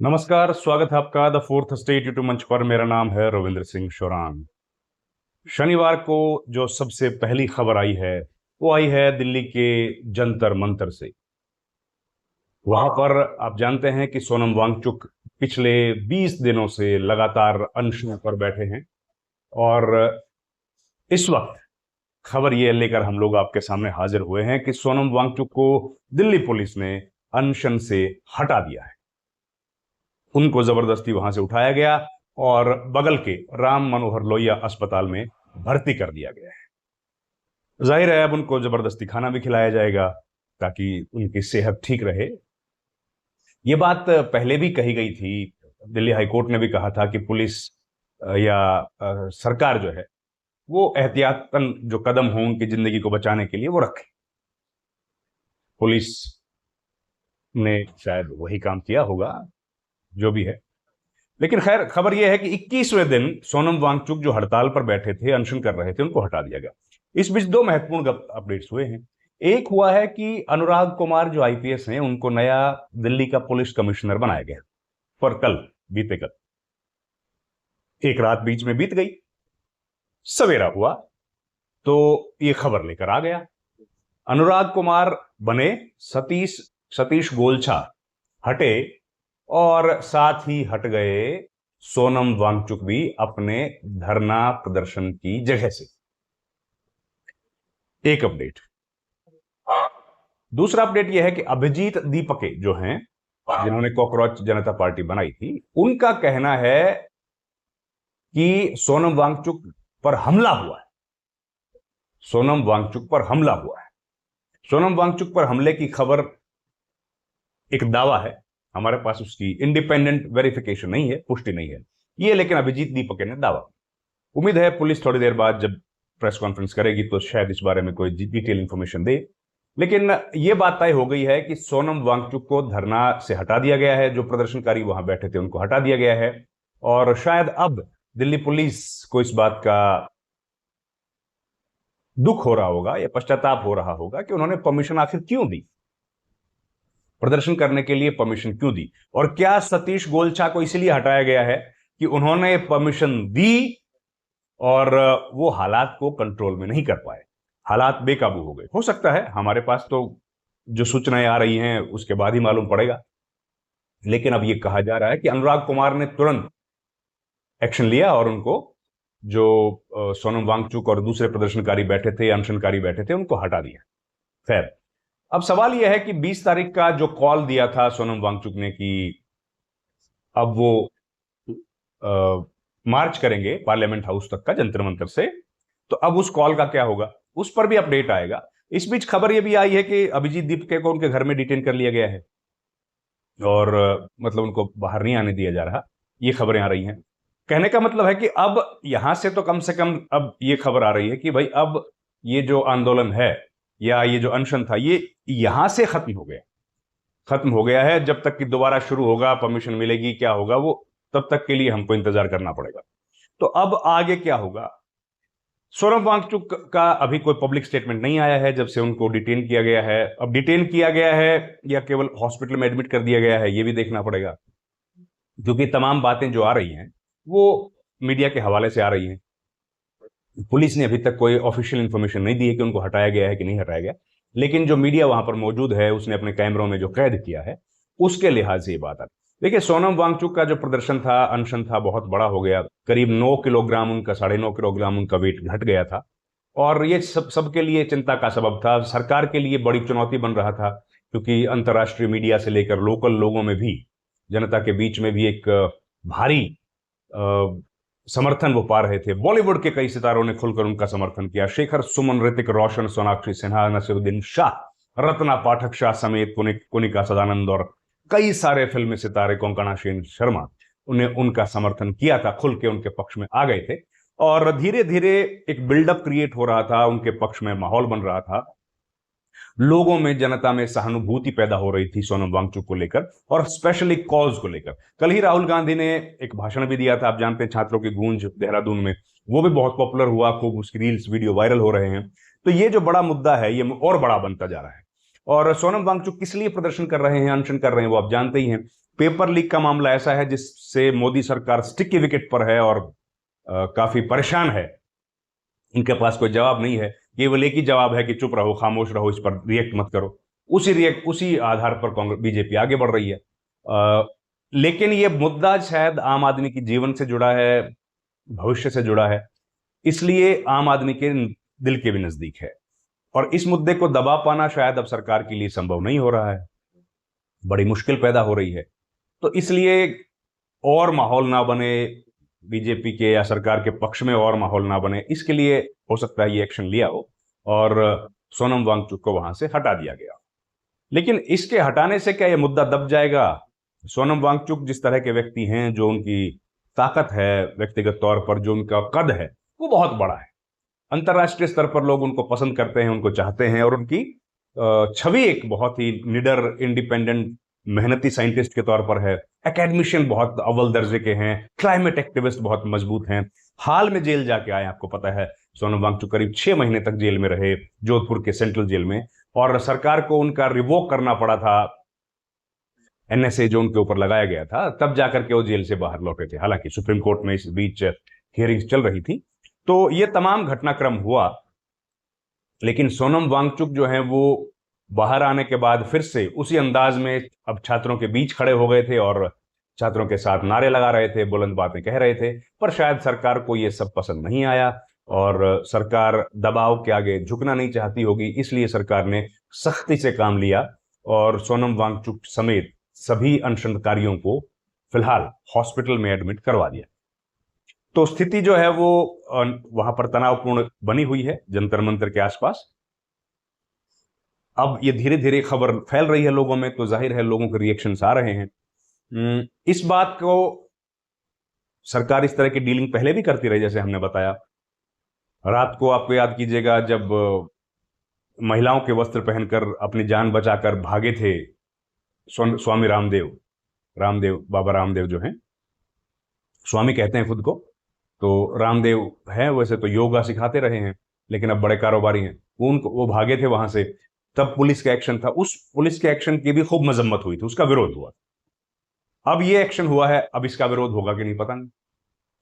नमस्कार, स्वागत है आपका द फोर्थ स्टेट यूट्यूब मंच पर। मेरा नाम है रविंद्र सिंह शोरान। शनिवार को जो सबसे पहली खबर आई है वो आई है दिल्ली के जंतर मंतर से। वहां पर आप जानते हैं कि सोनम वांगचुक पिछले 20 दिनों से लगातार अनशन पर बैठे हैं और इस वक्त खबर ये लेकर हम लोग आपके सामने हाजिर हुए हैं कि सोनम वांगचुक को दिल्ली पुलिस ने अनशन से हटा दिया है। उनको जबरदस्ती वहां से उठाया गया और बगल के राम मनोहर लोहिया अस्पताल में भर्ती कर दिया गया है। जाहिर है अब उनको जबरदस्ती खाना भी खिलाया जाएगा ताकि उनकी सेहत ठीक रहे। ये बात पहले भी कही गई थी। दिल्ली हाईकोर्ट ने भी कहा था कि पुलिस या सरकार जो है वो एहतियातन जो कदम हो उनकी जिंदगी को बचाने के लिए वो रखे। पुलिस ने शायद वही काम किया होगा, जो भी है। लेकिन खैर खबर यह है कि 21वें दिन सोनम वांगचुक जो हड़ताल पर बैठे थे, अनशन कर रहे थे, उनको हटा दिया गया। इस बीच दो महत्वपूर्ण अपडेट्स हुए हैं। एक हुआ है कि अनुराग कुमार जो आईपीएस हैं उनको नया दिल्ली का पुलिस कमिश्नर बनाया गया। पर कल बीते कल एक रात बीच में बीत गई, सवेरा हुआ तो ये खबर लेकर आ गया। अनुराग कुमार बने सतीश सतीश गोलछा हटे और साथ ही हट गए सोनम वांगचुक भी अपने धरना प्रदर्शन की जगह से। एक अपडेट। दूसरा अपडेट यह है कि अभिजीत दीपके जो हैं, जिन्होंने कॉकरोच जनता पार्टी बनाई थी, उनका कहना है कि सोनम वांगचुक पर हमला हुआ है। सोनम वांगचुक पर हमला हुआ है। सोनम वांगचुक पर हमले की खबर एक दावा है, हमारे पास उसकी इंडिपेंडेंट वेरिफिकेशन नहीं है, पुष्टि नहीं है ये, लेकिन अभिजीत दीपके ने दावा। उम्मीद है पुलिस थोड़ी देर बाद जब प्रेस कॉन्फ्रेंस करेगी तो शायद इस बारे में कोई डिटेल इंफॉर्मेशन दे। लेकिन यह बात तय हो गई है कि सोनम वांगचुक को धरना से हटा दिया गया है। जो प्रदर्शनकारी वहां बैठे थे उनको हटा दिया गया है और शायद अब दिल्ली पुलिस को इस बात का दुख हो रहा होगा या पश्चाताप हो रहा होगा कि उन्होंने परमिशन आखिर क्यों दी, प्रदर्शन करने के लिए परमिशन क्यों दी। और क्या सतीश गोलछा को इसलिए हटाया गया है कि उन्होंने परमिशन दी और वो हालात को कंट्रोल में नहीं कर पाए, हालात बेकाबू हो गए। हो सकता है, हमारे पास तो जो सूचनाएं आ रही हैं उसके बाद ही मालूम पड़ेगा। लेकिन अब यह कहा जा रहा है कि अनुराग कुमार ने तुरंत एक्शन लिया और उनको जो सोनम वांगचुक और दूसरे प्रदर्शनकारी बैठे थे, अनशनकारी बैठे थे, उनको हटा दिया। खैर, अब सवाल यह है कि 20 तारीख का जो कॉल दिया था सोनम वांगचुक ने कि अब वो मार्च करेंगे पार्लियामेंट हाउस तक का जंतर मंतर से, तो अब उस कॉल का क्या होगा, उस पर भी अपडेट आएगा। इस बीच खबर यह भी आई है कि अभिजीत दीपके को उनके घर में डिटेन कर लिया गया है और मतलब उनको बाहर नहीं आने दिया जा रहा। ये खबरें आ रही हैं। कहने का मतलब है कि अब यहां से कम अब ये खबर आ रही है कि भाई अब ये जो आंदोलन है या ये जो अनशन था ये यहां से खत्म हो गया है। जब तक कि दोबारा शुरू होगा, परमिशन मिलेगी, क्या होगा वो, तब तक के लिए हमको इंतजार करना पड़ेगा। तो अब आगे क्या होगा? सोनम वांगचुक का अभी कोई पब्लिक स्टेटमेंट नहीं आया है जब से उनको डिटेन किया गया है। अब डिटेन किया गया है या केवल हॉस्पिटल में एडमिट कर दिया गया है, ये भी देखना पड़ेगा, क्योंकि तमाम बातें जो आ रही हैं वो मीडिया के हवाले से आ रही हैं। पुलिस ने अभी तक कोई ऑफिशियल इंफॉर्मेशन नहीं दी है कि उनको हटाया गया है कि नहीं हटाया गया, लेकिन जो मीडिया वहां पर मौजूद है उसने अपने कैमरों में जो कैद किया है उसके लिहाज से ये बात आती। देखिए, सोनम वांगचुक का जो प्रदर्शन था, अनशन था, बहुत बड़ा हो गया। करीब 9 किलोग्राम उनका 9.5 किलोग्राम उनका वेट घट गया था और ये सबके लिए चिंता का सबब था। सरकार के लिए बड़ी चुनौती बन रहा था, क्योंकि अंतर्राष्ट्रीय मीडिया से लेकर लोकल लोगों में भी, जनता के बीच में भी एक भारी समर्थन वो पा रहे थे। बॉलीवुड के कई सितारों ने खुलकर उनका समर्थन किया। शेखर सुमन, ऋतिक रोशन, सोनाक्षी सिन्हा, नसीरुद्दीन शाह, रत्ना पाठक शाह समेत कुनिका सदानंद और कई सारे फिल्मी सितारे, कोंकणा सेन शर्मा, उन्हें उनका समर्थन किया था, खुल के उनके पक्ष में आ गए थे और धीरे धीरे एक बिल्डअप क्रिएट हो रहा था, उनके पक्ष में माहौल बन रहा था। लोगों में, जनता में सहानुभूति पैदा हो रही थी सोनम वांगचुक को लेकर और स्पेशली कॉज को लेकर। कल ही राहुल गांधी ने एक भाषण भी दिया था, आप जानते हैं, छात्रों की गूंज देहरादून में, वो भी बहुत पॉपुलर हुआ, खूब उसकी रील्स वीडियो वायरल हो रहे हैं। तो ये जो बड़ा मुद्दा है ये और बड़ा बनता जा रहा है। और सोनम वांगचुक किस लिए प्रदर्शन कर रहे हैं, अनशन कर रहे हैं, वो आप जानते ही हैं। पेपर लीक का मामला ऐसा है जिससे मोदी सरकार स्टिकी विकेट पर है और काफी परेशान है। इनके पास कोई जवाब नहीं है, केवल एक ही जवाब है कि चुप रहो, खामोश रहो, इस पर रिएक्ट मत करो। उसी आधार पर कांग्रेस बीजेपी आगे बढ़ रही है। लेकिन यह मुद्दा शायद आम आदमी की जीवन से जुड़ा है, भविष्य से जुड़ा है, इसलिए आम आदमी के दिल के भी नजदीक है और इस मुद्दे को दबा पाना शायद अब सरकार के लिए संभव नहीं हो रहा है, बड़ी मुश्किल पैदा हो रही है। तो इसलिए और माहौल ना बने बीजेपी के या सरकार के पक्ष में, और माहौल ना बने, इसके लिए हो सकता है ये एक्शन लिया हो और सोनम वांगचुक को वहां से हटा दिया गया। लेकिन इसके हटाने से क्या ये मुद्दा दब जाएगा? सोनम वांगचुक जिस तरह के व्यक्ति हैं, जो उनकी ताकत है व्यक्तिगत तौर पर, जो उनका कद है वो बहुत बड़ा है, अंतर्राष्ट्रीय स्तर पर लोग उनको पसंद करते हैं, उनको चाहते हैं और उनकी छवि एक बहुत ही निडर, इंडिपेंडेंट, मेहनती साइंटिस्ट के तौर पर है। एकेडमिशियन बहुत अव्वल दर्जे के हैं, क्लाइमेट एक्टिविस्ट बहुत मजबूत हैं। हाल में जेल जाके आए, आपको पता है सोनम वांगचुक करीब 6 महीने तक जेल में रहे, जोधपुर के सेंट्रल जेल में, और सरकार को उनका रिवोक करना पड़ा था, एनएसए जो उनके ऊपर लगाया गया था, तब जाकर के वो जेल से बाहर लौटे थे। हालांकि सुप्रीम कोर्ट में इस बीच हियरिंग्स चल रही थी। तो ये तमाम घटनाक्रम हुआ, लेकिन सोनम वांगचुक जो है वो बाहर आने के बाद फिर से उसी अंदाज में अब छात्रों के बीच खड़े हो गए थे और छात्रों के साथ नारे लगा रहे थे, बुलंद बातें कह रहे थे। पर शायद सरकार को ये सब पसंद नहीं आया और सरकार दबाव के आगे झुकना नहीं चाहती होगी, इसलिए सरकार ने सख्ती से काम लिया और सोनम वांगचुक समेत सभी अनशनकारियों को फिलहाल हॉस्पिटल में एडमिट करवा दिया। तो स्थिति जो है वो वहां पर तनावपूर्ण बनी हुई है जंतर मंतर के आसपास। अब ये धीरे धीरे खबर फैल रही है लोगों में, तो जाहिर है लोगों के रिएक्शंस आ रहे हैं। इस बात को सरकार इस तरह की डीलिंग पहले भी करती रही, जैसे हमने बताया। रात को आपको याद कीजिएगा जब महिलाओं के वस्त्र पहनकर अपनी जान बचाकर भागे थे स्वामी रामदेव बाबा रामदेव जो हैं, स्वामी कहते हैं खुद को, तो रामदेव हैं, वैसे तो योगा सिखाते रहे हैं, लेकिन अब बड़े कारोबारी हैं। वो भागे थे वहां से, तब पुलिस का एक्शन था। उस पुलिस के एक्शन की भी खूब मजम्मत हुई थी, उसका विरोध हुआ। अब ये एक्शन हुआ है, अब इसका विरोध होगा कि नहीं पता नहीं,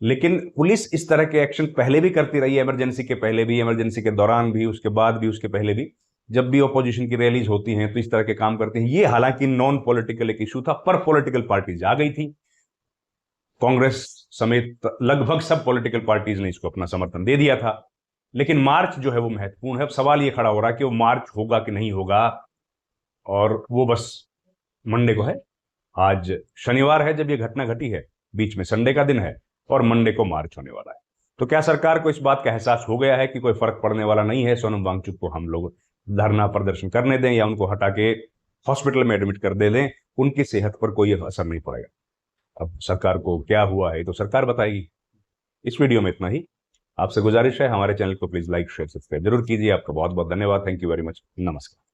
लेकिन पुलिस इस तरह के एक्शन पहले भी करती रही है, इमरजेंसी के पहले भी, इमरजेंसी के दौरान भी, उसके बाद भी, उसके पहले भी। जब भी ऑपोजिशन की रैलीज होती हैं तो इस तरह के काम करते हैं। ये हालांकि नॉन पॉलिटिकल एक इशू था, पर पॉलिटिकल पार्टीज आ गई थी, कांग्रेस समेत लगभग सब पॉलिटिकल पार्टीज ने इसको अपना समर्थन दे दिया था। लेकिन मार्च जो है वो महत्वपूर्ण है। अब सवाल ये खड़ा हो रहा है कि वो मार्च होगा कि नहीं होगा, और वो बस मंडे को है। आज शनिवार है जब ये घटना घटी है, बीच में संडे का दिन है और मंडे को मार्च होने वाला है। तो क्या सरकार को इस बात का एहसास हो गया है कि कोई फर्क पड़ने वाला नहीं है, सोनम वांगचुक को हम लोग धरना प्रदर्शन करने दें या उनको हटा के हॉस्पिटल में एडमिट कर दे दें, उनकी सेहत पर कोई असर नहीं पड़ेगा। अब सरकार को क्या हुआ है तो सरकार बताएगी। इस वीडियो में इतना ही। आपसे गुजारिश है, हमारे चैनल को प्लीज लाइक शेयर सब्सक्राइब जरूर कीजिए। आपका बहुत बहुत धन्यवाद। Thank you very much. नमस्कार।